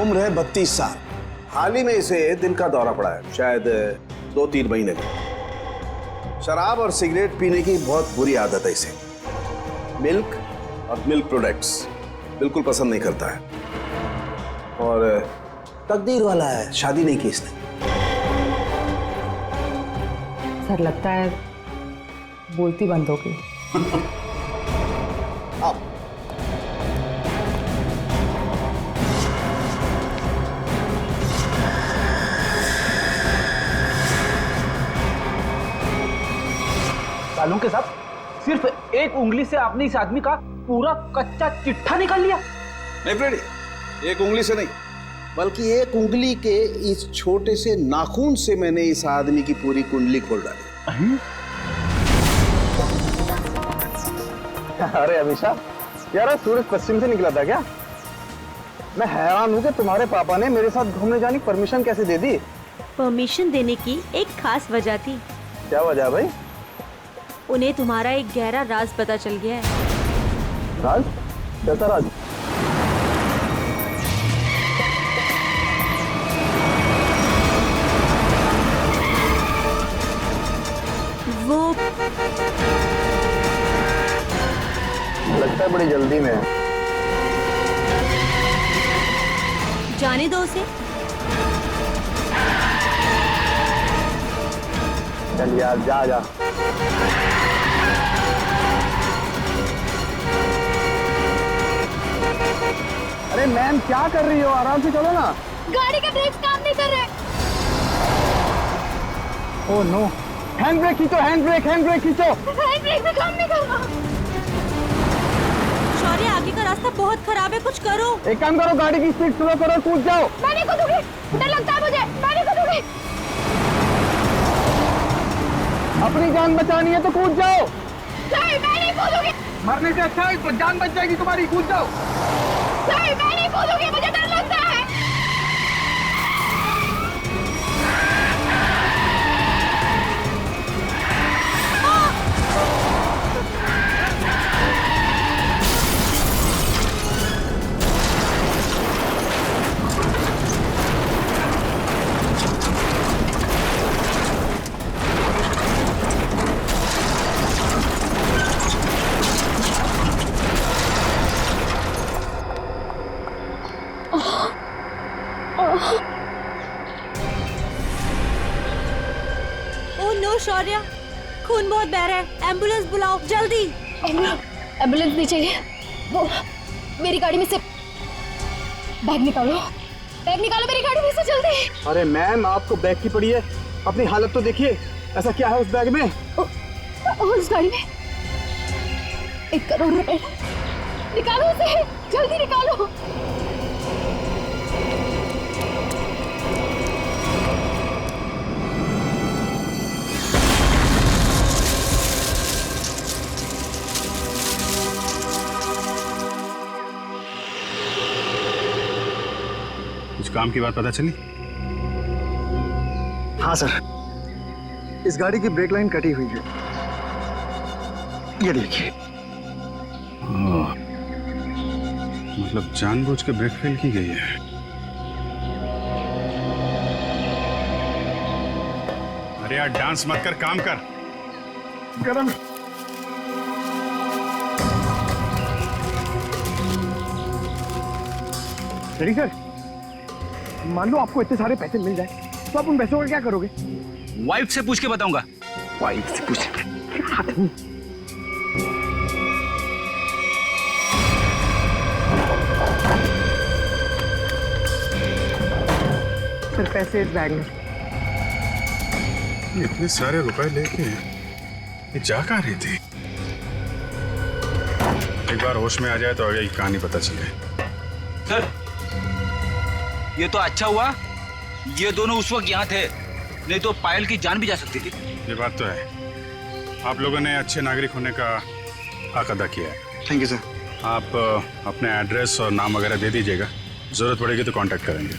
उम्र है 32 साल। हाल ही में इसे दिल का दौरा पड़ा है, शायद 2-3 महीने में। शराब और सिगरेट पीने की बहुत बुरी आदत है इसे। मिल्क और मिल्क प्रोडक्ट्स बिल्कुल पसंद नहीं करता है। और तकदीर वाला है, शादी नहीं की इसने। सर लगता है बोलती बंद हो गई। अब सालों के साथ सिर्फ एक उंगली से आपने इस आदमी का पूरा कच्चा चिट्ठा निकाल लिया। नहीं फ्रेडी, एक उंगली से नहीं, बल्कि एक उंगली के इस छोटे से नाखून से मैंने इस आदमी की पूरी कुंडली खोल डाली। अरे अमीषा, यार सूरज पश्चिम से निकला था क्या? मैं हैरान हूँ कि तुम्हारे पापा ने मेरे साथ घूमने जाने की परमिशन कैसे दे दी? परमिशन देने की एक खास वजह थी। क्या वजह भाई? उन्हें तुम्हारा एक गहरा राज पता चल गया है। राज? कैसा राज? वो लगता है बड़ी जल्दी में है। जाने दो उसे। चल यार, जा जा। अरे मैम, क्या कर रही हो? आराम से चलो ना। गाड़ी के ब्रेक्स काम नहीं कर रहे। ओह नो, हैंड ब्रेक खींचो, हैंड ब्रेक खींचो। हैंड ब्रेक भी काम नहीं कर रहा। शौर्य, आगे का रास्ता बहुत खराब है, कुछ करो। एक काम करो, गाड़ी की स्पीड स्लो करो, कूद जाओ। मैं नहीं कूदूंगी, डर लगता है मुझे। मैं नहीं कूदूंगी। अपनी जान बचानी है तो कूद जाओ। नहीं, मैं नहीं कूदूंगी। मरने से अच्छा है जान बच जाएगी तुम्हारी, कूद जाओ। नहीं, मैं नहीं कूदूंगी, मुझे डर लगता है। ओह नो शौर्य, खून बहुत बह रहा है, एम्बुलेंस बुलाओ जल्दी। एम्बुलेंस नहीं चाहिए। वो मेरी गाड़ी में से बैग निकालो, मेरी गाड़ी में से जल्दी। अरे मैम, आपको बैग की पड़ी है, अपनी हालत तो देखिए। ऐसा क्या है उस बैग में? उस गाड़ी में 1 करोड़ रुपए। निकालो उसे, जल्दी निकालो। कुछ काम की बात पता चली? हाँ सर, इस गाड़ी की ब्रेक लाइन कटी हुई है, ये देखिए। मतलब जानबूझ के ब्रेक फेल की गई है। अरे यार, डांस मत कर, काम कर। गरम। रेडी सर, मान लो आपको इतने सारे पैसे मिल जाए तो आप उन पैसों का क्या करोगे? वाइफ से पूछ के बताऊंगा। वाइफ से पूछ। सर, पैसे इस बैग में। इतने सारे रुपए लेके ये जा कहाँ रही थी? एक बार होश में आ जाए तो आगे की कहानी पता चले। सर, ये तो अच्छा हुआ ये दोनों उस वक्त यहाँ थे, नहीं तो पायल की जान भी जा सकती थी। ये बात तो है, आप लोगों ने अच्छे नागरिक होने का हक अदा किया है। Thank you sir. आप अपने एड्रेस और नाम वगैरह दे दीजिएगा, जरूरत पड़ेगी तो कांटेक्ट करेंगे।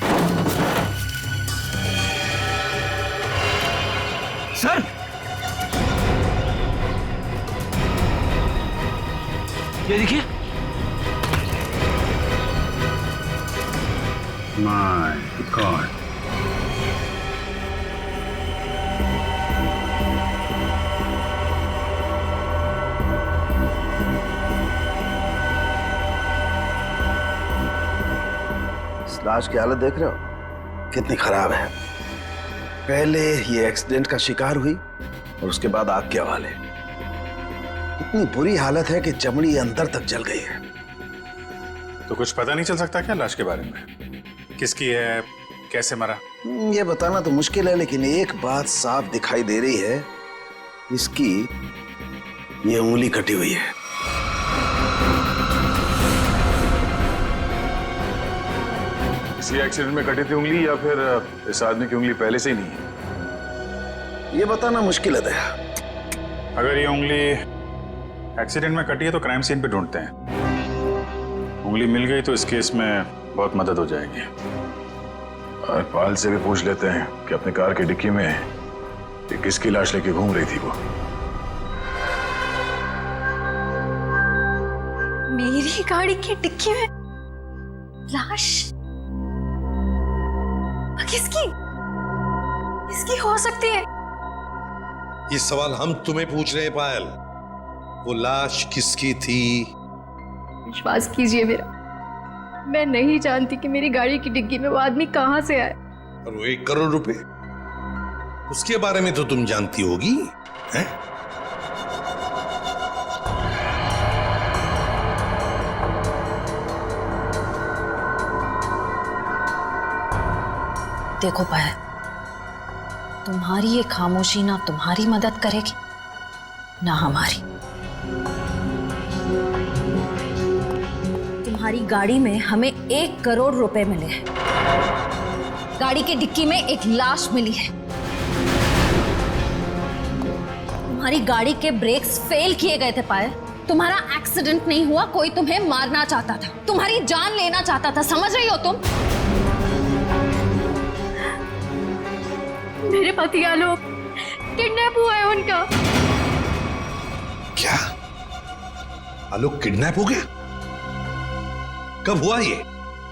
सर, ये देखिए, माय गॉड। इस लाश की हालत देख रहे हो कितनी खराब है। पहले ये एक्सीडेंट का शिकार हुई और उसके बाद आग के हवाले। इतनी बुरी हालत है कि चमड़ी अंदर तक जल गई है। तो कुछ पता नहीं चल सकता क्या लाश के बारे में? किसकी है, कैसे मरा? ये बताना तो मुश्किल है, लेकिन एक बात साफ दिखाई दे रही है, इसकी ये उंगली कटी हुई है। किसी एक्सीडेंट में कटी थी उंगली या फिर इस आदमी की उंगली पहले से ही नहीं है? ये बताना मुश्किल है दया। अगर ये उंगली एक्सीडेंट में कटी है तो क्राइम सीन पे ढूंढते हैं। उंगली मिल गई तो इस केस में बहुत मदद हो जाएगी। और पाल से भी पूछ लेते हैं कि अपने कार की डिक्की में ये किसकी लाश लेके घूम रही थी वो। मेरी गाड़ी की डिक्की में लाश? किसकी? किसकी हो सकती है? ये सवाल हम तुम्हें पूछ रहे हैं पायल। वो लाश किसकी थी? विश्वास कीजिए मेरा, मैं नहीं जानती कि मेरी गाड़ी की डिग्गी में वो आदमी कहां से आए। और वो 1 करोड़ रुपए, उसके बारे में तो तुम जानती होगी, हैं? देखो पायल, तुम्हारी ये खामोशी ना तुम्हारी मदद करेगी ना हमारी। तुम्हारी गाड़ी में हमें 1 करोड़ रुपए मिले हैं, गाड़ी की डिक्की में एक लाश मिली है। तुम्हारी गाड़ी के ब्रेक्स फेल किए गए थे पायल। तुम्हारा एक्सीडेंट नहीं हुआ, कोई तुम्हें मारना चाहता था, तुम्हारी जान लेना चाहता था, समझ रही हो तुम? मेरे पति आलोक किडनैप हुआ है उनका। क्या आलोक किडनैप हो गया? कब हुआ ये?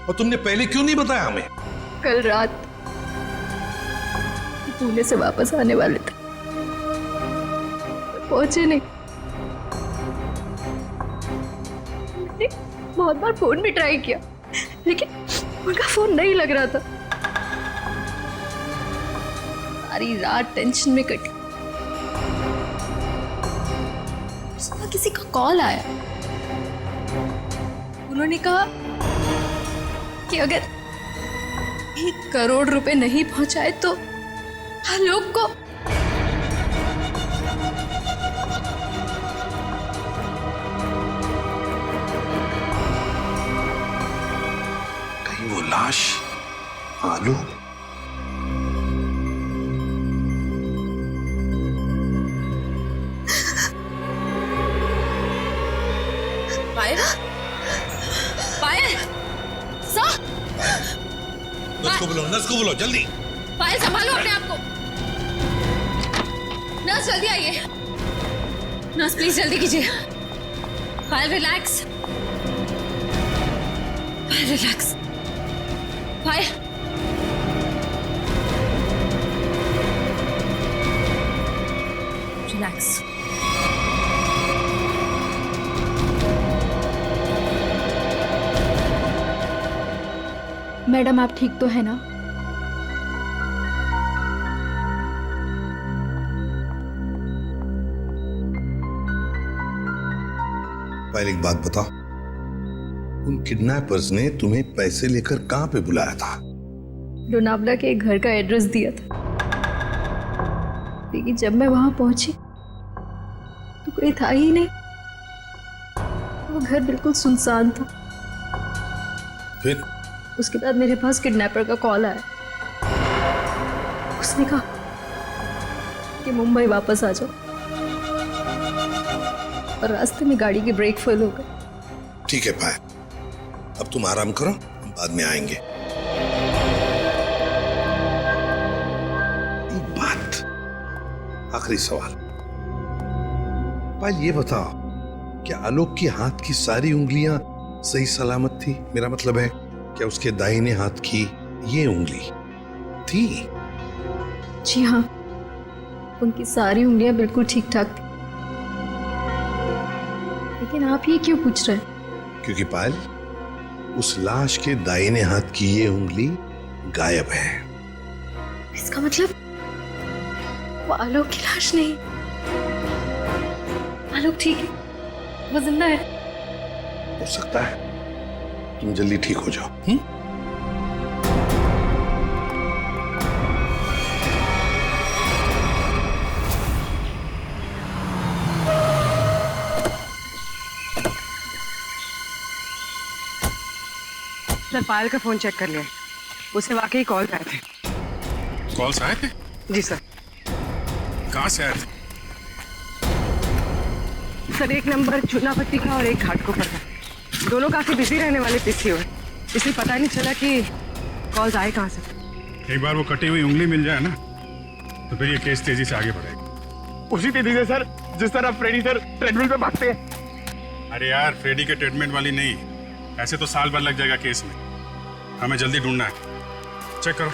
और तुमने पहले क्यों नहीं बताया हमें? कल रात पुणे से वापस आने वाले थे, पहुंचे नहीं। मैंने बहुत बार फोन भी ट्राई किया, लेकिन उनका फोन नहीं लग रहा था। सारी रात टेंशन में कटी। सुबह किसी का कॉल आया, उन्होंने कहा कि अगर 1 करोड़ रुपए नहीं पहुंचाए तो आलोक को कहीं वो लाश आलोक? पायल, पायल, सर, नर्स को बोलो जल्दी। पायल संभालो अपने आप को। नर्स जल्दी आइए। नर्स प्लीज जल्दी कीजिए। पायल रिलैक्स, पायल रिलैक्स, पायल। रिलैक्स। मैडम आप ठीक तो है ना? पहले एक बात बताओ, उन किडनैपर्स ने तुम्हें पैसे लेकर कहां पे बुलाया था? लोनावला के एक घर का एड्रेस दिया था, लेकिन जब मैं वहां पहुंची तो कोई था ही नहीं। वो घर बिल्कुल सुनसान था। फिर उसके बाद मेरे पास किडनैपर का कॉल आया। उसने कहा कि मुंबई वापस आ जाओ, और रास्ते में गाड़ी के ब्रेक फेल हो गए। ठीक है पायल, अब तुम आराम करो, हम बाद में आएंगे। एक बात, आखिरी सवाल। पायल ये बताओ, क्या आलोक की हाथ की सारी उंगलियां सही सलामत थी? मेरा मतलब है क्या उसके दाहिने हाथ की ये उंगली थी? जी हाँ, उनकी सारी उंगलियां बिल्कुल ठीक ठाक थी। लेकिन आप ये क्यों पूछ रहे हैं? क्योंकि पायल, उस लाश के दाहिने हाथ की ये उंगली गायब है। इसका मतलब वो आलोक की लाश नहीं। आलोक ठीक है, वो जिंदा है। हो सकता है तुम जल्दी ठीक हो जाओ। हुँ? सर, पायल का फोन चेक कर लिया, उसे वाकई कॉल आए थे। कॉल्स आए थे? जी सर। कहाँ से आए थे? सर, एक नंबर चुनापट्टी का और एक घाटकोपर का। दोनों काफी बिजी रहने वाले पीसीओ है, इसलिए पता नहीं चला कि कॉल्स आए कहाँ से। एक बार वो कटी हुई उंगली मिल जाए ना, तो फिर ये केस तेजी से आगे बढ़ेगा। उसी तेजी से सर जिस तरह फ्रेडी सर ट्रेडमिल पे भागते हैं। अरे यार, फ्रेडी के ट्रीटमेंट वाली नहीं, ऐसे तो साल भर लग जाएगा केस में। हमें जल्दी ढूंढना है। चेक करो।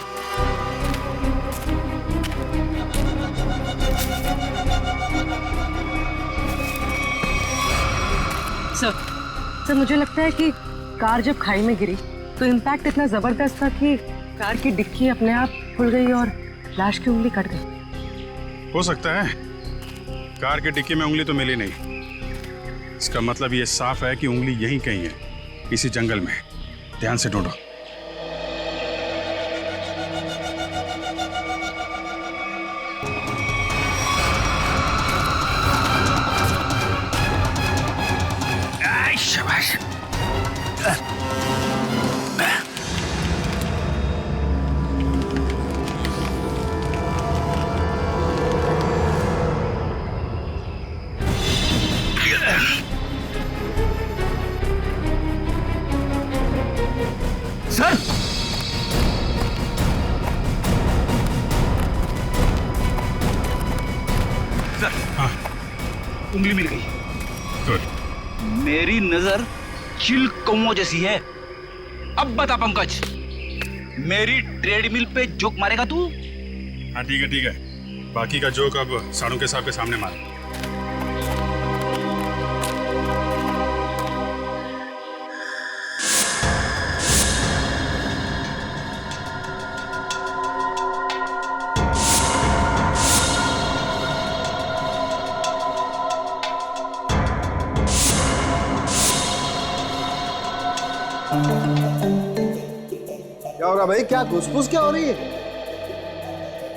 सर, मुझे लगता है कि कार जब खाई में गिरी तो इम्पैक्ट इतना जबरदस्त था कि कार की डिक्की अपने आप खुल गई और लाश की उंगली कट गई। हो सकता है। कार के डिक्की में उंगली तो मिली नहीं। इसका मतलब ये साफ है कि उंगली यहीं कहीं है, इसी जंगल में। ध्यान से ढूंढो। शाबाश। सर, सर, हाँ, उंगली मिल गई। गुड। मेरी नजर चिल कौओं जैसी है। अब बता पंकज, मेरी ट्रेडमिल पे जोक मारेगा तू? हाँ ठीक है, ठीक है। बाकी का जोक अब साड़ू के साहब के सामने मार। क्या हो रहा भाई? क्या घुसपुस क्या हो रही है?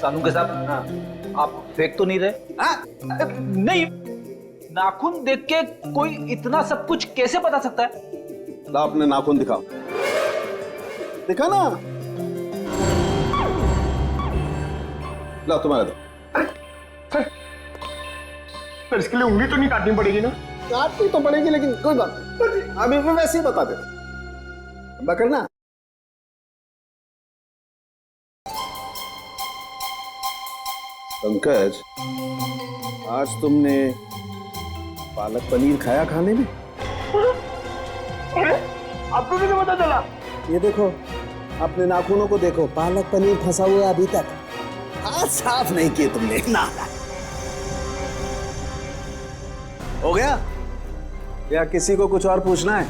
सानू के साथ आप फेंक तो नहीं रहे? नहीं, नाखून देख के कोई इतना सब कुछ कैसे बता सकता है? ला अपने नाखून दिखाओ। दिखा ना। ला तुम्हारा दो। सर, इसके लिए उंगली तो नहीं काटनी पड़ेगी ना? काटनी तो पड़ेगी, लेकिन कोई बात नहीं, अभी मैं वैसे ही बता देता। करना पंकज, आज तुमने पालक पनीर खाया खाने में? अरे, आपको कैसे पता चला? ये देखो, अपने नाखूनों को देखो, पालक पनीर फंसा हुआ है अभी तक। हाथ साफ नहीं किए तुमने ना। हो गया या किसी को कुछ और पूछना है?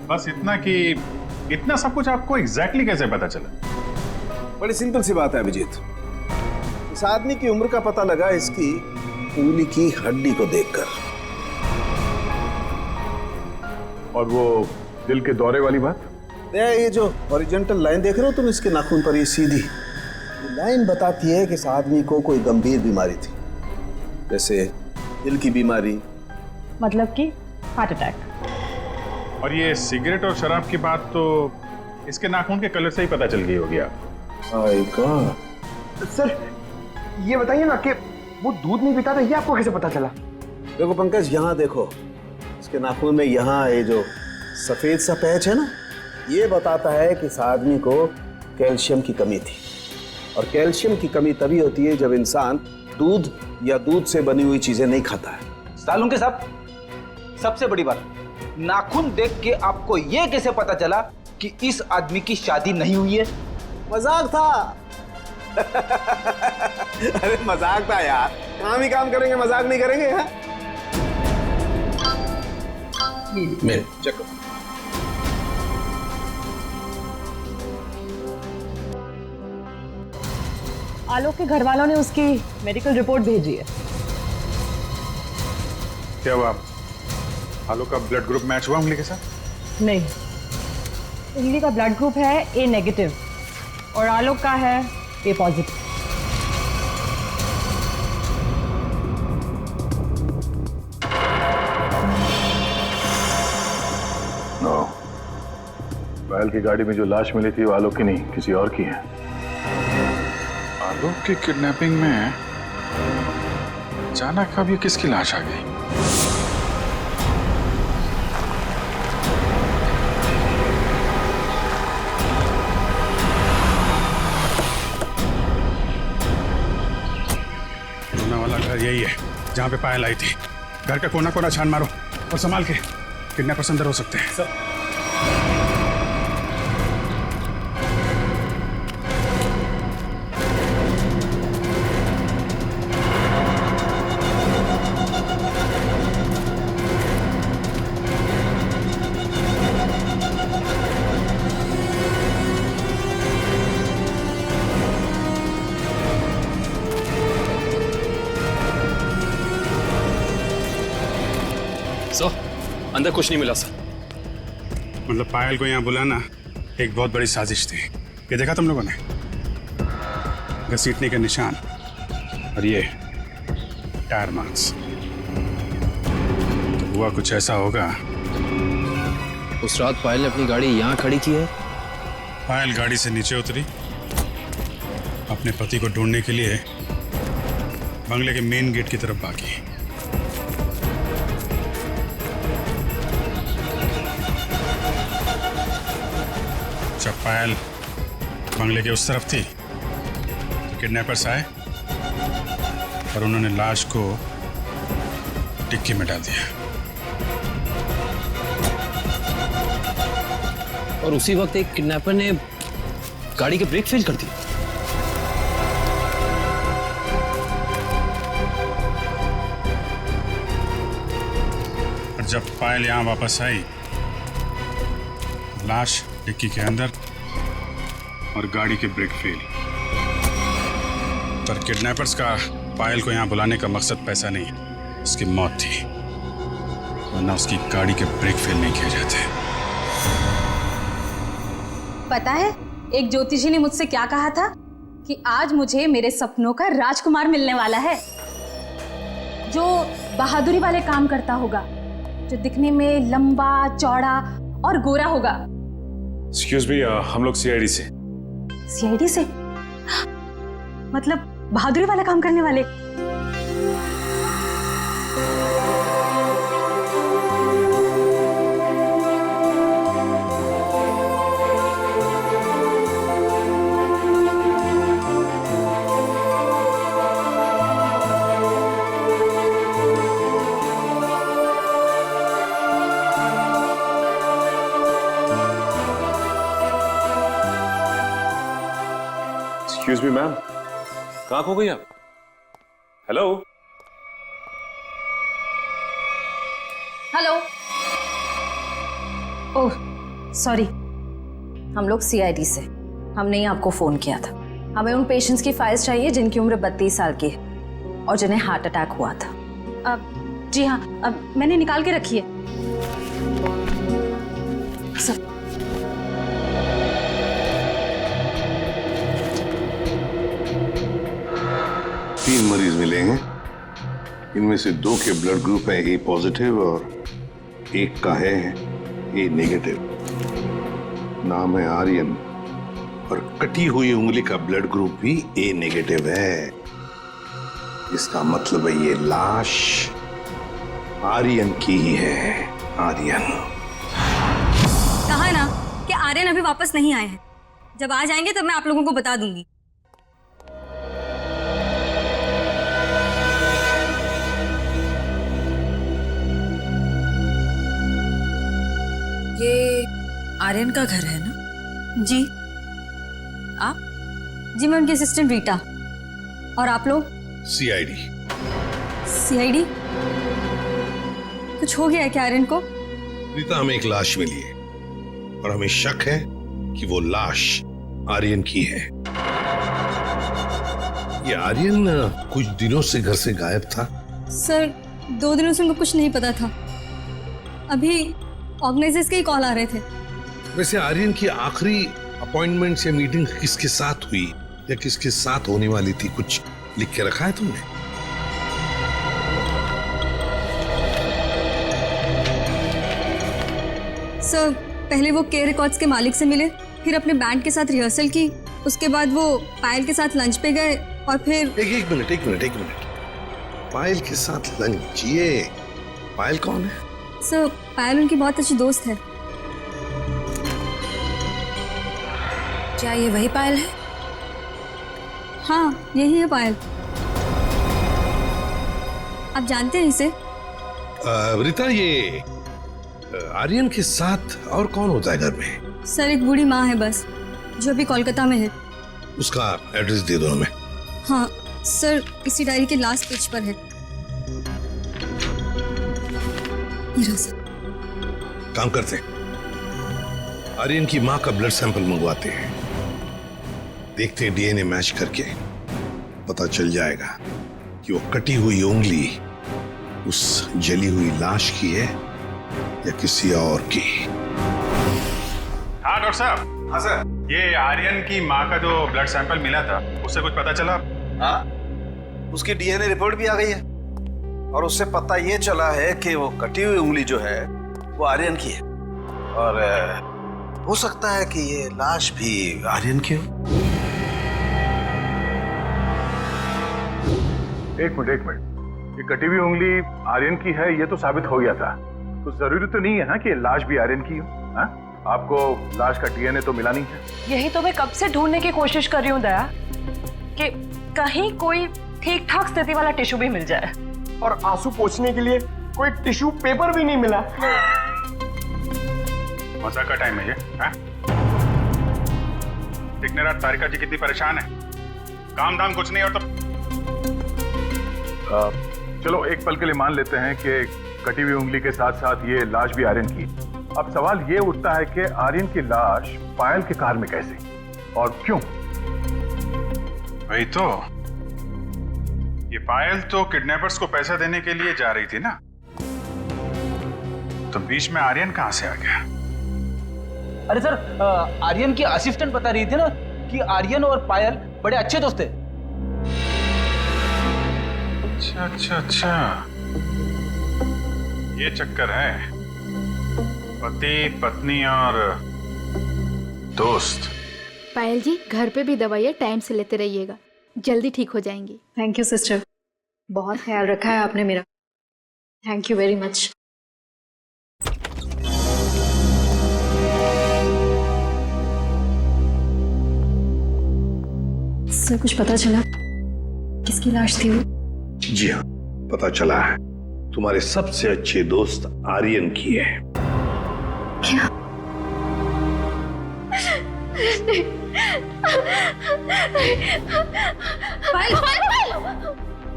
बस इतना कि इतना सब कुछ आपको एग्जैक्टली कैसे पता चला? बड़ी सिंपल सी बात है अभिजीत। इस आदमी की उम्र का पता लगा इसकी उंगली की हड्डी को देखकर। और वो दिल के दौरे वाली बात? ये जो हॉरिजॉन्टल लाइन देख रहे हो तुम इसके नाखून पर, ये सीधी लाइन बताती है कि इस आदमी को कोई गंभीर बीमारी थी, जैसे दिल की बीमारी। मतलब कि हार्ट अटैक। और ये सिगरेट और शराब की बात तो इसके नाखून के कलर से ही पता चल गई होगी आप। सर, ये बताइए ना कि वो दूध नहीं पीता था, ये आपको कैसे पता चला? देखो पंकज, यहाँ देखो, इसके नाखून में यहाँ ये जो सफेद सा पैच है ना, ये बताता है कि इस आदमी को कैल्शियम की कमी थी। और कैल्शियम की कमी तभी होती है जब इंसान दूध या दूध से बनी हुई चीजें नहीं खाता है। सालू के साथ सबसे बड़ी बात, नाखून देख के आपको यह कैसे पता चला कि इस आदमी की शादी नहीं हुई है? मजाक था। अरे मजाक था यार, काम ही काम करेंगे, मजाक नहीं करेंगे। हाँ? मेल चेक करो। आलोक के घर वालों ने उसकी मेडिकल रिपोर्ट भेजी है। क्या हुआ? आलोक का ब्लड ग्रुप मैच हुआ उंगली के साथ? नहीं, उंगली का ब्लड ग्रुप है ए नेगेटिव और आलोक का है ए पॉजिटिव। नो, पायल की गाड़ी में जो लाश मिली थी वो आलोक की नहीं, किसी और की है। आलोक की किडनैपिंग में अचानक अब ये किसकी लाश आ गई? रोना वाला घर यही है जहां पे पायल आई थी। घर का कोना कोना छान मारो और संभाल के, किडनैपर्स अंदर हो सकते हैं। सर, अंदर कुछ नहीं मिला सर। मतलब पायल को यहाँ बुलाना एक बहुत बड़ी साजिश थी। ये देखा तुम लोगों ने? घसीटने के निशान और ये टायर मार्क्स। तो हुआ कुछ ऐसा होगा। उस रात पायल ने अपनी गाड़ी यहाँ खड़ी की है। पायल गाड़ी से नीचे उतरी, अपने पति को ढूंढने के लिए बंगले के मेन गेट की तरफ भागी। जब पायल बंगले के उस तरफ थी तो किडनैपर्स आए और उन्होंने लाश को डिक्की में डाल दिया। और उसी वक्त एक किडनैपर ने गाड़ी के ब्रेक फेल कर दी। और जब पायल यहाँ वापस आई, लाश डिक्की के अंदर और गाड़ी के ब्रेक फेल। पर किडनैपर्स का पायल को यहाँ बुलाने का मकसद पैसा नहीं, उसकी मौत थी, वरना उसकी गाड़ी के ब्रेक फेल नहीं किए जाते। पता है, एक ज्योतिषी ने मुझसे क्या कहा था कि आज मुझे मेरे सपनों का राजकुमार मिलने वाला है, जो बहादुरी वाले काम करता होगा, जो दिखने में लंबा चौड़ा और गोरा होगा। एक्सक्यूज मी, हम लोग सीआईडी से। सीआईडी से? मतलब बहादुरी वाला काम करने वाले? एक्सक्यूज मी मैम, कहाँ खो गई आप? Hello hello. ओह सॉरी, हम लोग सीआईडी से, हमने ही आपको फोन किया था। हमें उन पेशेंट्स की फाइल्स चाहिए जिनकी उम्र 32 साल की है और जिन्हें हार्ट अटैक हुआ था। जी हाँ, मैंने निकाल के रखी है सर। तीन मरीज मिले हैं, इनमें से 2 के ब्लड ग्रुप है ए पॉजिटिव और एक का है ए नेगेटिव। नाम है आर्यन और कटी हुई उंगली का ब्लड ग्रुप भी ए नेगेटिव है। इसका मतलब है ये लाश आर्यन की ही है। आर्यन कहा ना कि आर्यन अभी वापस नहीं आए हैं। जब आ जाएंगे तब मैं आप लोगों को बता दूंगी। ये आर्यन का घर है ना? जी आप? जी मैं उनकी असिस्टेंट रीटा। और आप लोग? सीआईडी। सीआईडी? कुछ हो गया है क्या आर्यन को? रीता, हमें एक लाश मिली है और हमें शक है कि वो लाश आर्यन की है। ये आर्यन कुछ दिनों से घर से गायब था। सर 2 दिनों से उनको कुछ नहीं पता था। अभी ऑर्गेनाइजर्स के ही कॉल आ रहे थे। वैसे आर्यन की आखिरी अपॉइंटमेंट या मीटिंग किसके साथ हुई या किसके साथ होने वाली थी, कुछ लिख के रखा है तुमने? सर पहले वो के रिकॉर्ड्स के मालिक से मिले, फिर अपने बैंड के साथ रिहर्सल की, उसके बाद वो पायल के साथ लंच पे गए और फिर एक मिनट। पायल के साथ लंच? ये पायल कौन है? सर पायल उनकी बहुत अच्छी दोस्त है। क्या ये वही पायल है? हाँ यही है पायल। आप जानते हैं इसे? रीता, ये आर्यन के साथ और कौन होता है घर में? सर एक बूढ़ी माँ है बस, जो अभी कोलकाता में है। उसका एड्रेस दे दो हमें। हाँ सर इसी डायरी के लास्ट पेज पर है। ये रहा सर। काम करते हैं, आर्यन की माँ का ब्लड सैंपल मंगवाते हैं, देखते हैं डीएनए मैच करके पता चल जाएगा कि वो कटी हुई उंगली उस जली हुई लाश की है या किसी और की। हाँ डॉक्टर साहब। हाँ सर। ये आर्यन की माँ का जो ब्लड सैंपल मिला था, उससे कुछ पता चला? हाँ, उसकी डीएनए रिपोर्ट भी आ गई है और उससे पता ये चला है कि वो कटी हुई उंगली जो है वो आर्यन की है और हो सकता है कि ये लाश भी आर्यन की हो। एक मिनट, ये कटी हुई उंगली आर्यन की है ये तो साबित हो गया था, तो जरूरी तो नहीं है ना कि लाश भी आर्यन की हो। हाँ? आपको लाश का डीएनए तो मिला नहीं है। यही तो मैं कब से ढूंढने की कोशिश कर रही हूँ दया, कि कहीं कोई ठीक ठाक स्थिति वाला टिश्यू भी मिल जाए। और आंसू पोंछने के लिए कोई टिश्यू पेपर भी नहीं मिला। मजाक का टाइम है ये? हाँ? दिखने रात तारिका जी कितनी परेशान है, काम धाम कुछ नहीं और तो चलो एक पल के लिए मान लेते हैं कि कटी हुई उंगली के साथ साथ ये लाश भी आर्यन की। अब सवाल ये उठता है कि आर्यन की लाश पायल के कार में कैसे और क्यों? वही तो, ये पायल तो किडनैपर्स को पैसा देने के लिए जा रही थी ना, तो बीच में आर्यन कहां से आ गया? अरे सर आर्यन की असिस्टेंट बता रही थी ना कि आर्यन और पायल बड़े अच्छे दोस्त थे। अच्छा, ये चक्कर है, पति पत्नी और दोस्त। पायल जी घर पे भी दवाइयाँ टाइम से लेते रहिएगा, जल्दी ठीक हो जाएंगी। थैंक यू सिस्टर, बहुत ख्याल रखा है आपने मेरा। Thank you very much. Sir कुछ पता चला किसकी लाश थी वो? जी हाँ, पता चला है, तुम्हारे सबसे अच्छे दोस्त आर्यन की है। क्या? पायल,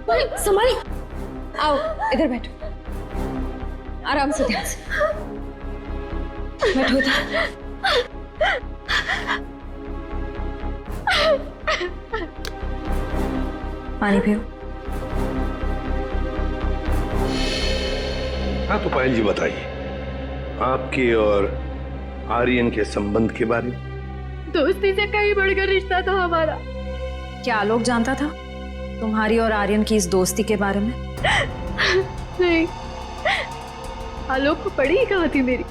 पायल, संभाली। आओ इधर बैठो, आराम से, ध्यान से बैठो इधर। पानी पियो। हाँ तो पायल जी बताइए, आपके और आर्यन के संबंध के बारे में। दोस्ती से कहीं बढ़कर रिश्ता था हमारा। क्या आलोक जानता था तुम्हारी और आर्यन की इस दोस्ती के बारे में? नहीं, आलोक को पड़ी ही कहाँ थी मेरी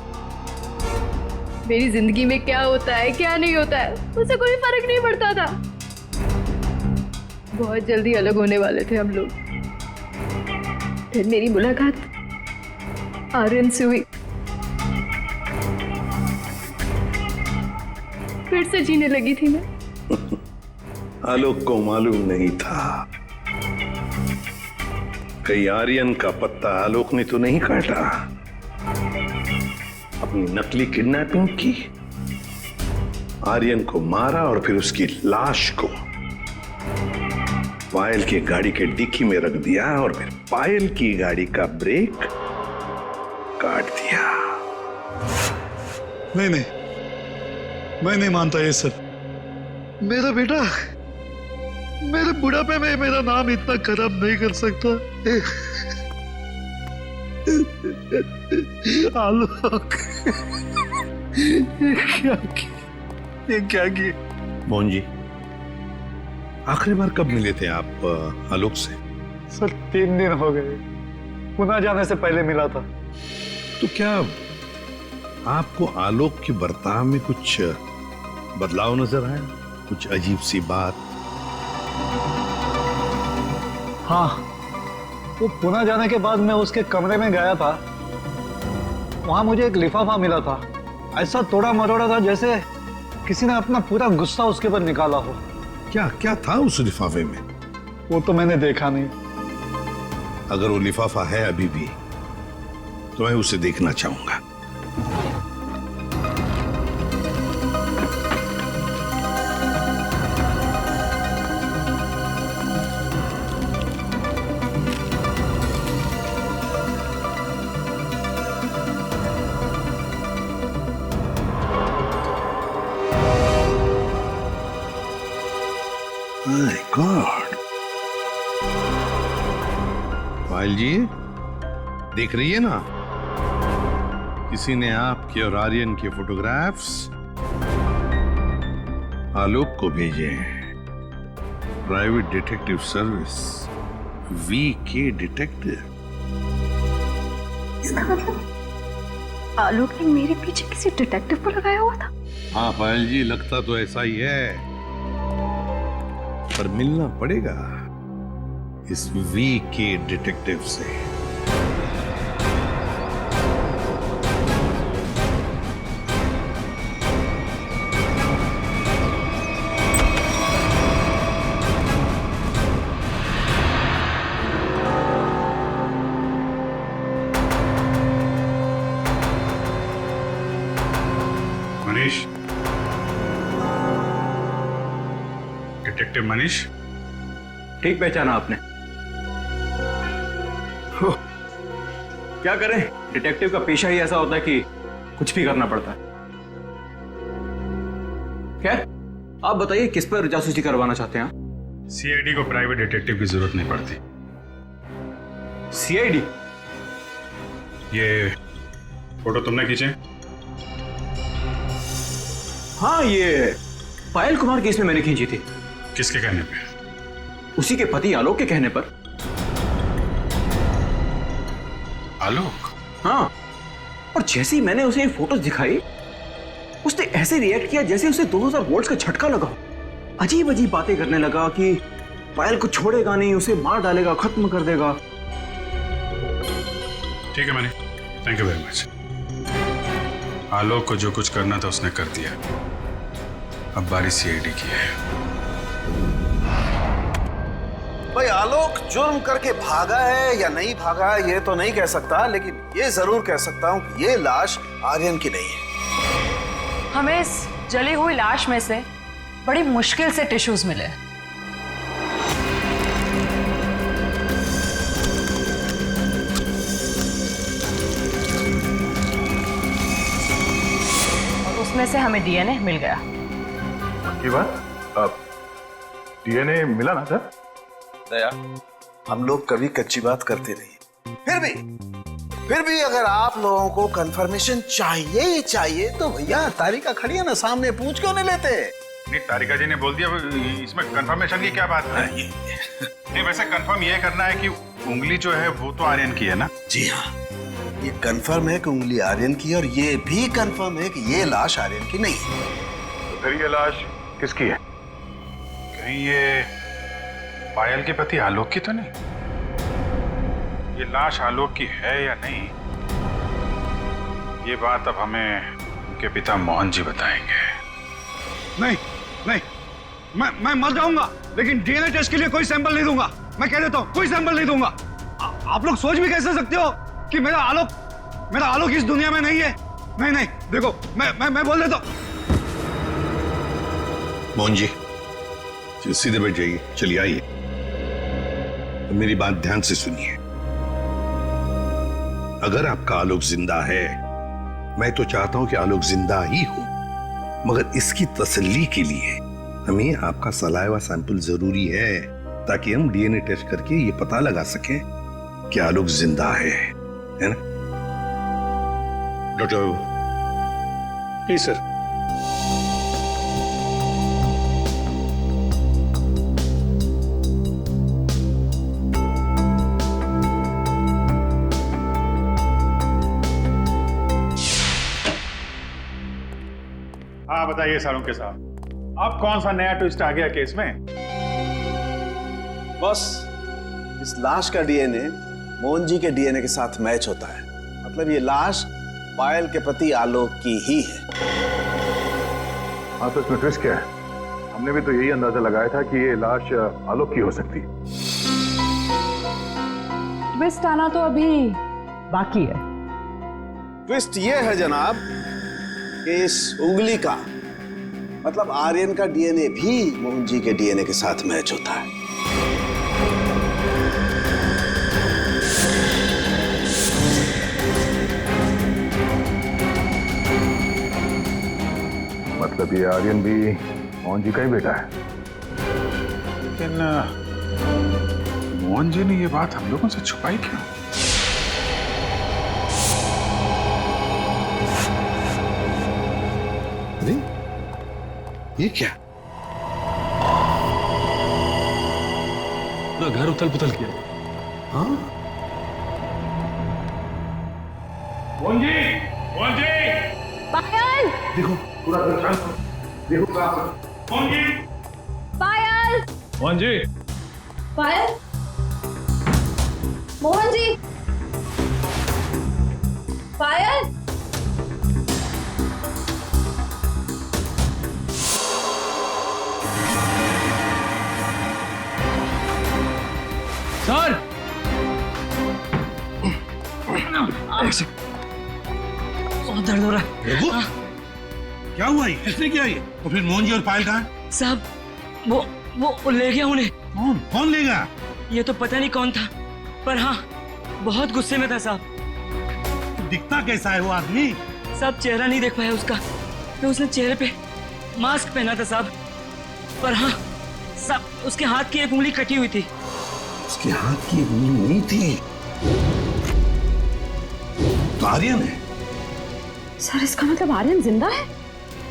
जिंदगी में क्या होता है क्या नहीं होता है उसे कोई फर्क नहीं पड़ता था। बहुत जल्दी अलग होने वाले थे हम लोग, फिर मेरी मुलाकात आर्यन से हुई, फिर से जीने लगी थी मैं। आलोक को मालूम नहीं था कहीं आर्यन का पत्ता आलोक ने तो नहीं काटा, अपनी नकली किडनैपिंग की। आर्यन को मारा और फिर उसकी लाश को पायल की गाड़ी के डिक्की में रख दिया और फिर पायल की गाड़ी का ब्रेक काट दिया। नहीं नहीं, मैं नहीं मानता ये सब। मेरा बेटा मेरे बुढ़ापे में मेरा नाम इतना खराब नहीं कर सकता। आलोक, ये क्या किए? मोहन जी, आखिरी बार कब मिले थे आप आलोक से? सर 3 दिन हो गए, पुणे जाने से पहले मिला था। तो क्या आपको आलोक के बर्ताव में कुछ बदलाव नजर आया? कुछ अजीब सी बात? हाँ, वो पुणे जाने के बाद मैं उसके कमरे में गया था। वहां मुझे एक लिफाफा मिला था, ऐसा तोड़ा मरोड़ा था जैसे किसी ने अपना पूरा गुस्सा उसके ऊपर निकाला हो। क्या क्या था उस लिफाफे में? वो तो मैंने देखा नहीं। अगर वो लिफाफा है अभी भी तो मैं उसे देखना चाहूंगा। माय गॉड, पायल जी देख रही है ना, किसी ने आपके और आर्यन के फोटोग्राफ्स आलोक को भेजे हैं। Private detective service, VK detective. इसका मतलब आलोक ने मेरे पीछे किसी डिटेक्टिव को लगाया हुआ था। हाँ पायल जी, लगता तो ऐसा ही है, पर मिलना पड़ेगा इस VK डिटेक्टिव से। मनीष, डिटेक्टिव मनीष। ठीक पहचाना आपने। क्या करें, डिटेक्टिव का पेशा ही ऐसा होता है कि कुछ भी करना पड़ता है। खैर, आप बताइए किस पर जासूसी करवाना चाहते हैं? CID को प्राइवेट डिटेक्टिव की जरूरत नहीं पड़ती। CID? ये फोटो तुमने खींचे? हाँ, ये पायल कुमार केस में मैंने खींची थी। किसके कहने पे? उसी के पति आलोक के कहने पर। आलोक? हाँ, और जैसे ही मैंने उसे ये फोटोज दिखाई, उसने ऐसे रिएक्ट किया जैसे उसे 2000 वोल्ट्स का झटका लगा। अजीब अजीब बातें करने लगा कि पायल को छोड़ेगा नहीं, उसे मार डालेगा, खत्म कर देगा। ठीक है Mani, thank you very much. Alok को जो कुछ करना था उसने कर दिया, अब बारी CID की है। भाई आलोक जुर्म करके भागा है या नहीं भागा ये तो नहीं कह सकता, लेकिन ये जरूर कह सकता हूं कि ये लाश आर्यन की नहीं है। हमें इस जली हुई लाश में से बड़ी मुश्किल से टिश्यूज मिले। और उसमें से हमें DNA मिल गया। की बात? अब DNA मिला ना सर? दया, हम लोग कभी कच्ची बात करते नहीं। फिर भी अगर आप लोगों को कंफर्मेशन चाहिए तो भैया तारिका खड़ी है ना सामने, पूछ क्यों नहीं लेते? नहीं, तारिका जी ने बोल दिया, इसमें कंफर्मेशन की क्या बात है? नहीं, वैसे कंफर्म ये करना है कि उंगली जो है वो तो आर्यन की है ना? जी हाँ, ये कंफर्म है कि उंगली आर्यन की, और ये भी कंफर्म है कि ये लाश आर्यन की नहीं है। तो फिर ये लाश किसकी है? कहीं ये पायल के पति आलोक की तो नहीं? ये लाश आलोक की है या नहीं, ये बात अब हमें उनके पिता मोहन जी बताएंगे। नहीं नहीं, मैं मर जाऊंगा, लेकिन DNA टेस्ट के लिए कोई सैंपल नहीं दूंगा। मैं कह देता हूं, कोई सैंपल नहीं दूंगा। आप लोग सोच भी कैसे सकते हो कि मेरा आलोक इस दुनिया में नहीं है? नहीं नहीं, देखो मैं बोल देता हूं। मोहन जी, सीधे बैठ जाइए, चलिए आइए। तो मेरी बात ध्यान से सुनिए। अगर आपका आलोक जिंदा है, मैं तो चाहता हूं कि आलोक जिंदा ही हो, मगर इसकी तसल्ली के लिए हमें आपका सलाइवा सैंपल जरूरी है, ताकि हम डीएनए टेस्ट करके ये पता लगा सकें कि आलोक जिंदा है ना? Doctor please sir. हाँ बताइए सालुंके साहब, अब कौन सा नया ट्विस्ट आ गया केस में? बस इस लाश का डीएनए मोहन जी के डीएनए के साथ मैच होता है। मतलब ये लाश पायल के पति आलोक की ही है। हाँ तो इसमें ट्विस्ट क्या है? हमने भी तो यही अंदाजा लगाया था कि ये लाश आलोक की हो सकती है। ट्विस्ट आना तो अभी बाकी है। ट्विस्ट ये है जनाब कि इस उंगली का मतलब आर्यन का डीएनए भी मोहन जी के डीएनए के साथ मैच होता है। मतलब ये आर्यन भी मोहन जी का ही बेटा है। लेकिन मोहन जी ने ये बात हम लोगों से छुपाई क्यों? अरे ये क्या? पूरा घर उथल पुथल किया। हाँ मोहन जी, मोहन जी, पायल, देखो पूरा घर शांत हो। देखो मोहन जी, पायल, मोहन जी, पायल, मोहन जी, पायल। सर बहुत दर्द हो रहा है। रघु, क्या हुआ? इसने क्या ये? तो फिर मोहन जी और पायल कहाँ? साहब वो ले गया उन्हें। कौन लेगा? ये तो पता नहीं कौन था, पर हाँ बहुत गुस्से में था साहब। दिखता कैसा है वो आदमी? साहब चेहरा नहीं देख पाया उसका, तो उसने चेहरे पे मास्क पहना था साहब। पर हाँ साहब उसके हाथ की एक उंगली कटी हुई थी। उसके हाथ की उंगली नहीं थी तो आर्यन है। सर इसका मतलब आर्यन जिंदा है?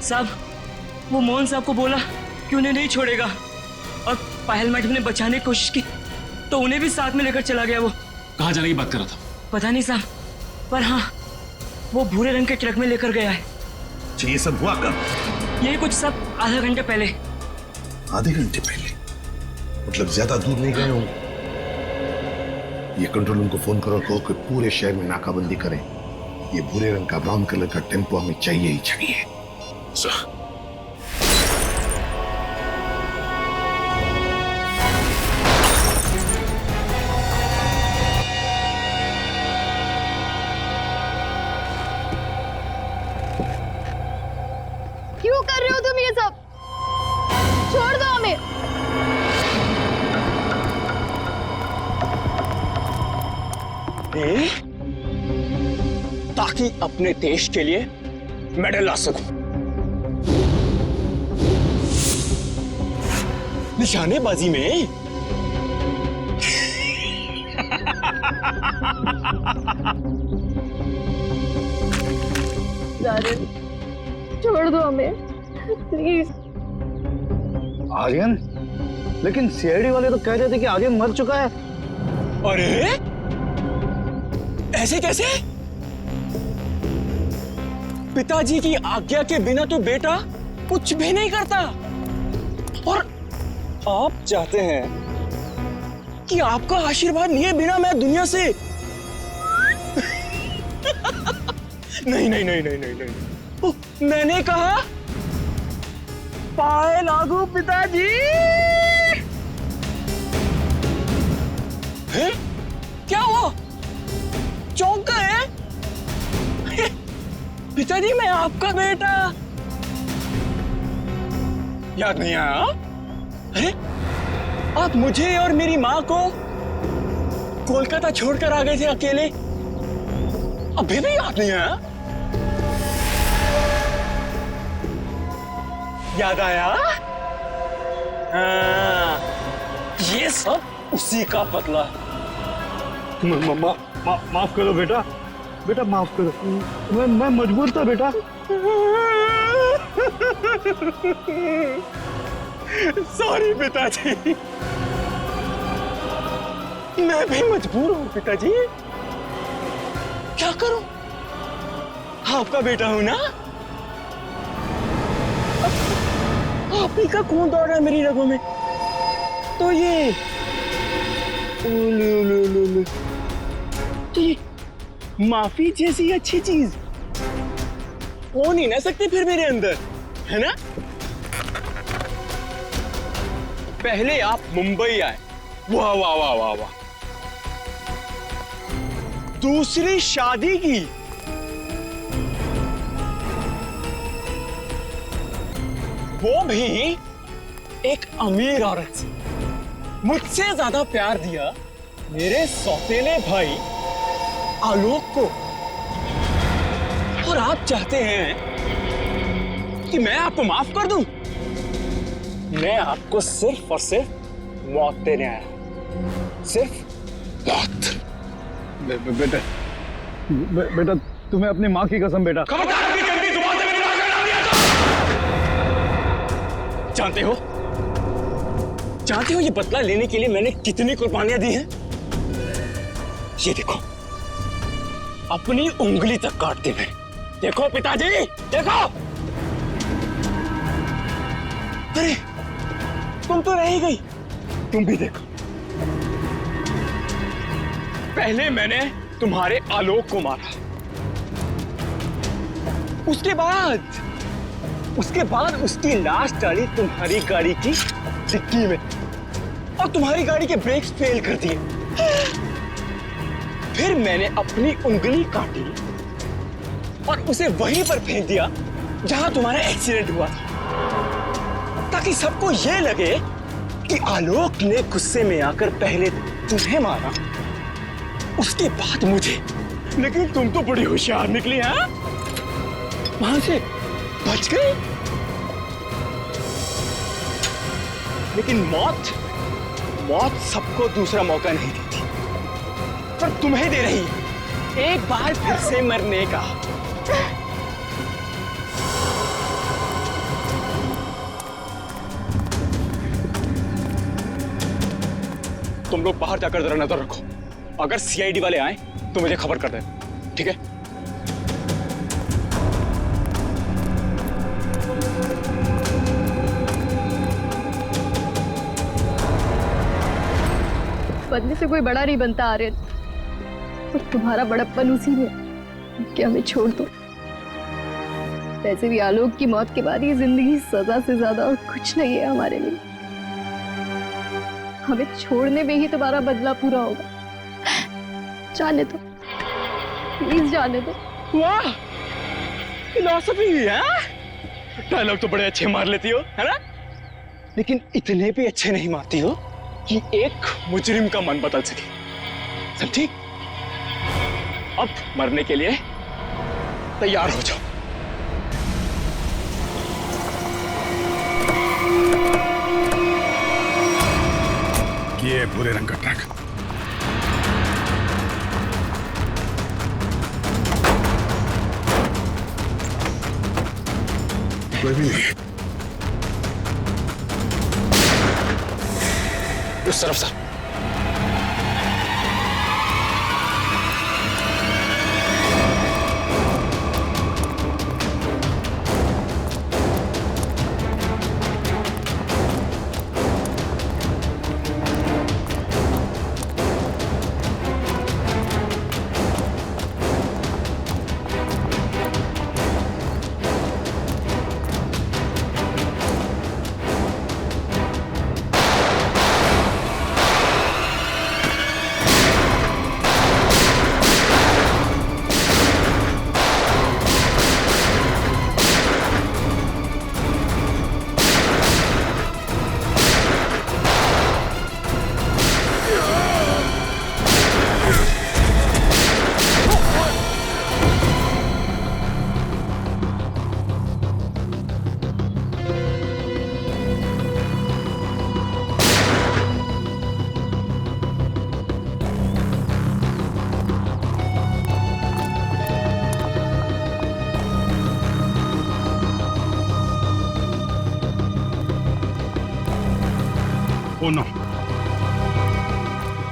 साहब वो मोहन साहब को बोला कि उन्हें नहीं छोड़ेगा, और पायल मैडम ने बचाने की कोशिश की तो उन्हें भी साथ में लेकर चला गया। वो कहाँ जाने की बात कर रहा था? पता नहीं साहब, पर हाँ वो भूरे रंग के ट्रक में लेकर गया है। अच्छा ये सब हुआ कब? ये कुछ सब आधा घंटे पहले। आधे घंटे पहले? मतलब ज्यादा दूर नहीं गए होंगे। ये कंट्रोल रूम को फोन करो, कहो कि पूरे शहर में नाकाबंदी करें। ये भूरे रंग का ब्राउन कलर का टेम्पो हमें चाहिए ही चाहिए। सर क्यों कर रहे हो तुम ये सब? छोड़ दो हमें। ताकि अपने देश के लिए मेडल ला सकूं। निशानेबाजी में छोड़ दो हमें प्लीज। आर्यन? लेकिन सीआईडी वाले तो कह रहे थे कि आर्यन मर चुका है। अरे ऐसे कैसे? पिताजी की आज्ञा के बिना तो बेटा कुछ भी नहीं करता, और आप चाहते हैं कि आपका आशीर्वाद लिए बिना मैं दुनिया से नहीं नहीं नहीं नहीं नहीं नहीं, मैंने कहा पाए लागू पिताजी। है? क्या हुआ? चौंक गए? पिताजी मैं आपका बेटा। याद नहीं आया? अरे आप मुझे और मेरी माँ को कोलकाता छोड़कर आ गए थे अकेले, अभी भी याद नहीं आया? याद आया? हाँ, ये सब उसी का बदला है। माफ करो बेटा, बेटा माफ करो, मैं मजबूर था बेटा। सॉरी पिताजी, मैं भी मजबूर हूँ पिताजी, क्या करूं? आपका बेटा हूं ना, आप ही का खून दौड़ रहा है मेरी रगों में, तो ये तो ये माफी जैसी अच्छी चीज हो नहीं ना सकती फिर मेरे अंदर, है ना? पहले आप मुंबई आए, वाह वाह वाह वाह वाह, दूसरी शादी की, वो भी एक अमीर औरत से। मुझसे ज्यादा प्यार दिया मेरे सौतेले भाई आलोक को, और आप चाहते हैं कि मैं आपको माफ कर दूं? मैं आपको सिर्फ और सिर्फ मौत देने आया, सिर्फ मौत। बेटा बेटा तुम्हें अपनी माँ की कसम बेटा। जानते हो ये बदला लेने के लिए मैंने कितनी कुर्बानियां दी हैं? ये देखो, अपनी उंगली तक काट दी मैंने। देखो पिताजी, देखो। अरे तुम तो रह ही गई, तुम भी देखो। पहले मैंने तुम्हारे आलोक को मारा, उसके बाद उसकी लाश डाली तुम्हारी गाड़ी की डिक्की में, और तुम्हारी गाड़ी के ब्रेक्स फेल कर दिए। फिर मैंने अपनी उंगली काटी और उसे वहीं पर फेंक दिया जहां तुम्हारा एक्सीडेंट हुआ था, ताकि सबको यह लगे कि आलोक ने गुस्से में आकर पहले तुम्हें मारा, उसके बाद मुझे। लेकिन तुम तो बड़ी होशियार निकली, हैं? वहां से बच गई। लेकिन मौत सबको दूसरा मौका नहीं देती, पर तुम्हें दे रही है एक बार फिर से मरने का। तुम लोग बाहर जाकर जरा नजर रखो, अगर सीआईडी वाले आए तो मुझे खबर कर देना, ठीक है? बदले से कोई बड़ा नहीं बनता आर्यन, और तुम्हारा बड़प्पन उसी में कि हमें छोड़ दो। वैसे भी आलोक की मौत के बाद ये जिंदगी सजा से ज्यादा और कुछ नहीं है हमारे लिए। हमें छोड़ने में ही तुम्हारा बदला पूरा होगा। जाने दो, प्लीज जाने दो। वाह, फिलॉसफी है। डायलॉग तो बड़े अच्छे मार लेती हो, है ना? लेकिन इतने भी अच्छे नहीं मारती हो कि एक मुजरिम का मन बदल सके, समझी? अब मरने के लिए तैयार हो जाओ। ये भूरे रंग का ट्रक। कोई भी नहीं। उस तरफ से। ओ नो,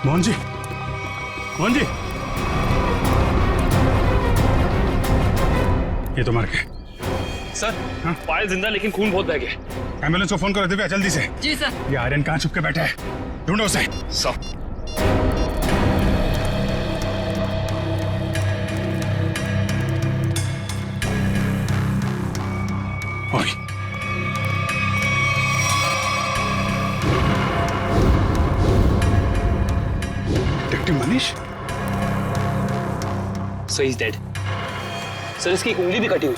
मोहन जी, मोहन जी, ये तो मर गए। सर, पायल जिंदा लेकिन खून बहुत बह गया। एम्बुलेंस को फोन करो दिव्या, जल्दी से। जी सर। ये आर्यन कहाँ छुप के बैठा है, ढूंढो उसे। Sir. Detective Manish? So is dead. Sir, इसकी एक उंगली भी कटी हुई।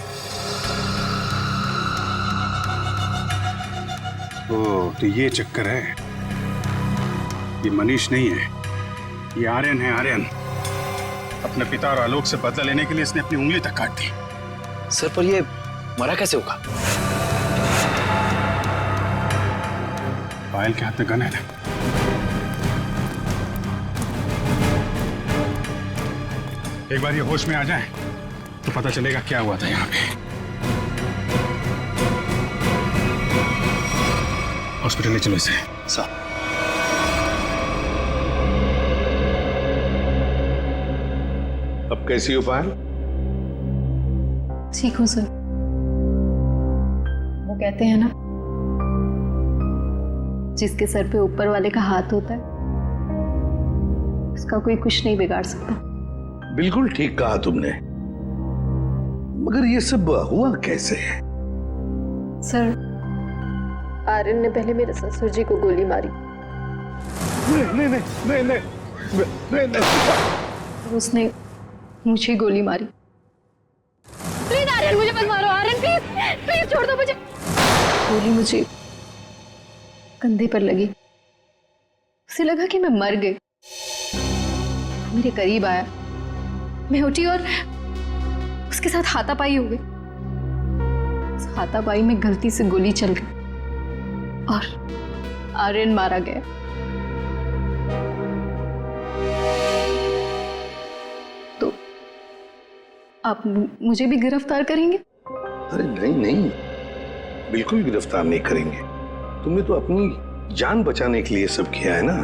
ओ, तो ये चक्कर है। ये मनीष नहीं है, ये आर्यन है। आर्यन अपने पिता और आलोक से बदला लेने के लिए इसने अपनी उंगली तक काट दी। सर, पर ये मरा कैसे होगा? पायल के हाथ में गन है ना। एक बार ये होश में आ जाए तो पता चलेगा क्या हुआ था यहाँ पे। हॉस्पिटल ले चलो इसे। सर। अब कैसी हो पायल? ठीक हूँ सर। वो कहते हैं ना, जिसके सर पे ऊपर वाले का हाथ होता है उसका कोई कुछ नहीं बिगाड़ सकता। बिल्कुल ठीक कहा तुमने, मगर ये सब हुआ कैसे? सर, आर्यन ने पहले मेरे ससुर जी को गोली मारी। नहीं नहीं नहीं नहीं नहीं नहीं। उसने मुझे गोली मारी। प्लीज आर्यन, मुझे मत मारो। आर्यन प्लीज प्लीज छोड़ दो मुझे। गोली मुझे कंधे पर लगी। उसे लगा कि मैं मर गई। मेरे करीब आया, मैं उठी और उसके साथ हाथापाई हो गई। उस हाथापाई में गलती से गोली चल गई और आर्यन मारा गया। तो आप मुझे भी गिरफ्तार करेंगे? अरे नहीं नहीं, बिल्कुल गिरफ्तार नहीं करेंगे। तुमने तो अपनी जान बचाने के लिए सब किया है ना।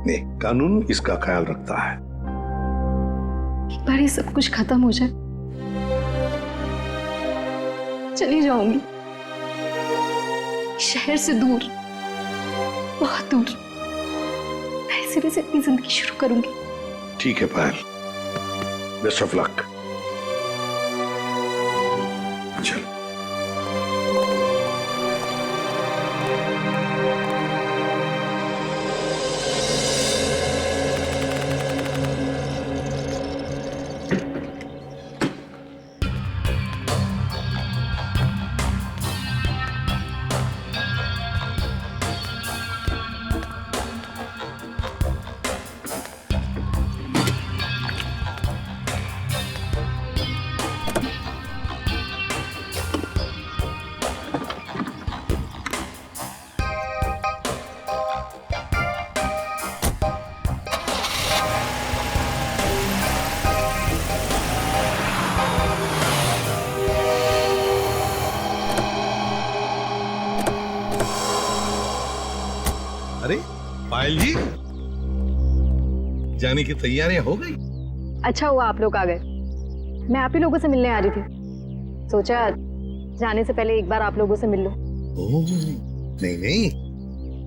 नहीं, कानून इसका ख्याल रखता है। एक बार ये सब कुछ खत्म हो जाए, चली जाऊंगी शहर से दूर, बहुत दूर। मैं सिरे से अपनी जिंदगी शुरू करूंगी। ठीक है पायल, बेस्ट ऑफ लक। चल। अरे पायल जी, जाने की तैयारियां हो गई? अच्छा हुआ आप लोग आ गए। मैं आप ही लोगों से मिलने आ रही थी। सोचा जाने से पहले एक बार आप लोगों से मिल लो। ओह, नहीं नहीं,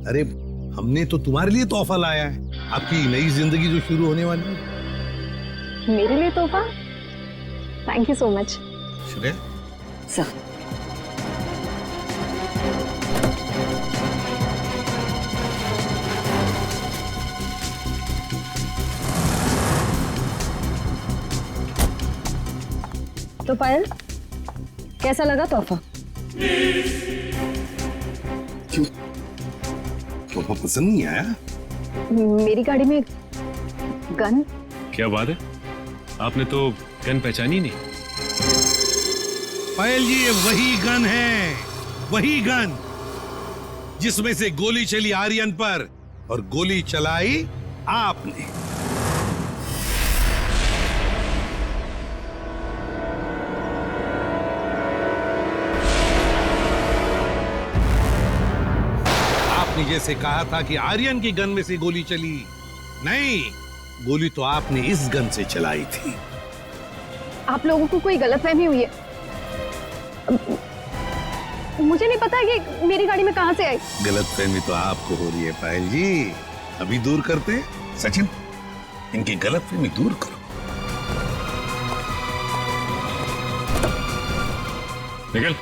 अरे हमने तो तुम्हारे लिए तोहफा लाया है। आपकी नई जिंदगी जो शुरू होने वाली है। मेरे लिए तोहफा? Thank you so much. Shreya sir, तो पायल, कैसा लगा तोहफा? क्यों, तोहफा पसंद नहीं आया? मेरी गाड़ी में गन। क्या बात है, आपने तो गन पहचानी नहीं। पायल जी, ये वही गन है, वही गन जिसमें से गोली चली आर्यन पर और गोली चलाई आपने। आपने जैसे कहा था कि आर्यन की गन में से गोली चली, नहीं, गोली तो आपने इस गन से चलाई थी। आप लोगों को कोई गलतफहमी हुई है। मुझे नहीं पता कि मेरी गाड़ी में कहां से आई। गलतफहमी तो आपको हो रही है पायल जी, अभी दूर करते हैं। सचिन, इनकी गलतफहमी दूर करो। निकल,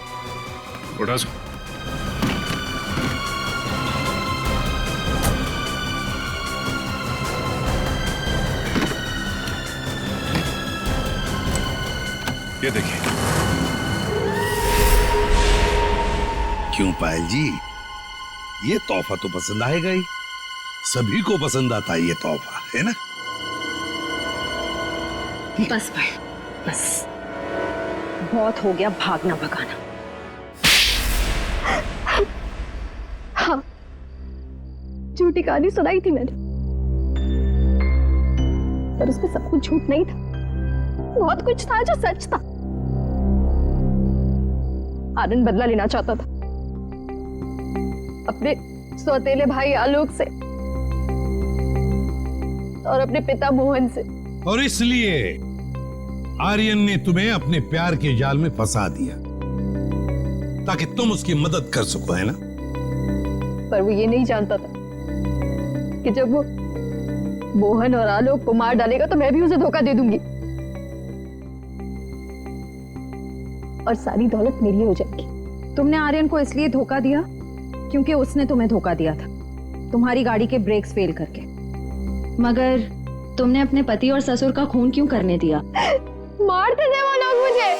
उठा सो। ये देखिए। क्यों पायल जी, ये तोहफा तो पसंद आएगा ही, सभी को पसंद आता है ये तोहफा, है ना? बस भाई, बस बहुत हो गया भागना भगाना। हाँ, झूठी कहानी सुनाई थी मैंने, पर उसमें सब कुछ झूठ नहीं था, बहुत कुछ था जो सच था। आनंद बदला लेना चाहता था अपने सौतेले भाई आलोक से और अपने पिता मोहन से, और इसलिए आर्यन ने तुम्हें अपने प्यार के जाल में फंसा दिया ताकि तुम उसकी मदद कर सको, है ना? पर वो ये नहीं जानता था कि जब वो मोहन और आलोक को मार डालेगा तो मैं भी उसे धोखा दे दूंगी और सारी दौलत मेरी हो जाएगी। तुमने आर्यन को इसलिए धोखा दिया क्योंकि उसने तुम्हें धोखा दिया था, तुम्हारी गाड़ी के ब्रेक्स फेल करके। मगर तुमने अपने पति और ससुर का खून क्यों करने दिया? मारते थे वो लोग मुझे,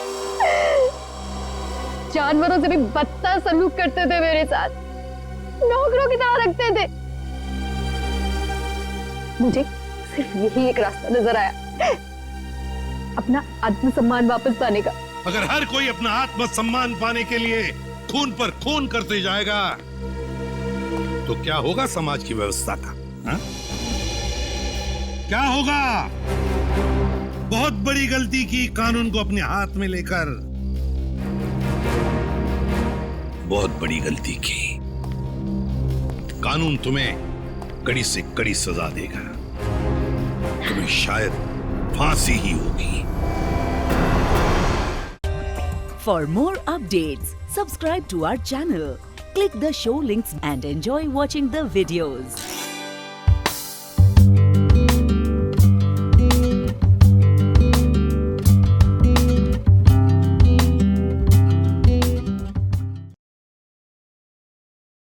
जानवरों से भी बदतर सलूक करते थे मेरे साथ, नौकरों की तरह रखते थे। मुझे सिर्फ यही एक रास्ता नजर आया, अपना आत्मसम्मान वापस पाने का। अगर हर कोई अपना आत्मसम्मान पाने के लिए खून पर खून करते जाएगा तो क्या होगा समाज की व्यवस्था का? हा? क्या होगा? बहुत बड़ी गलती की कानून को अपने हाथ में लेकर, बहुत बड़ी गलती की। कानून तुम्हें कड़ी से कड़ी सजा देगा, तुम्हें शायद फांसी ही होगी। For more updates, subscribe to our channel, click the show links and enjoy watching the videos.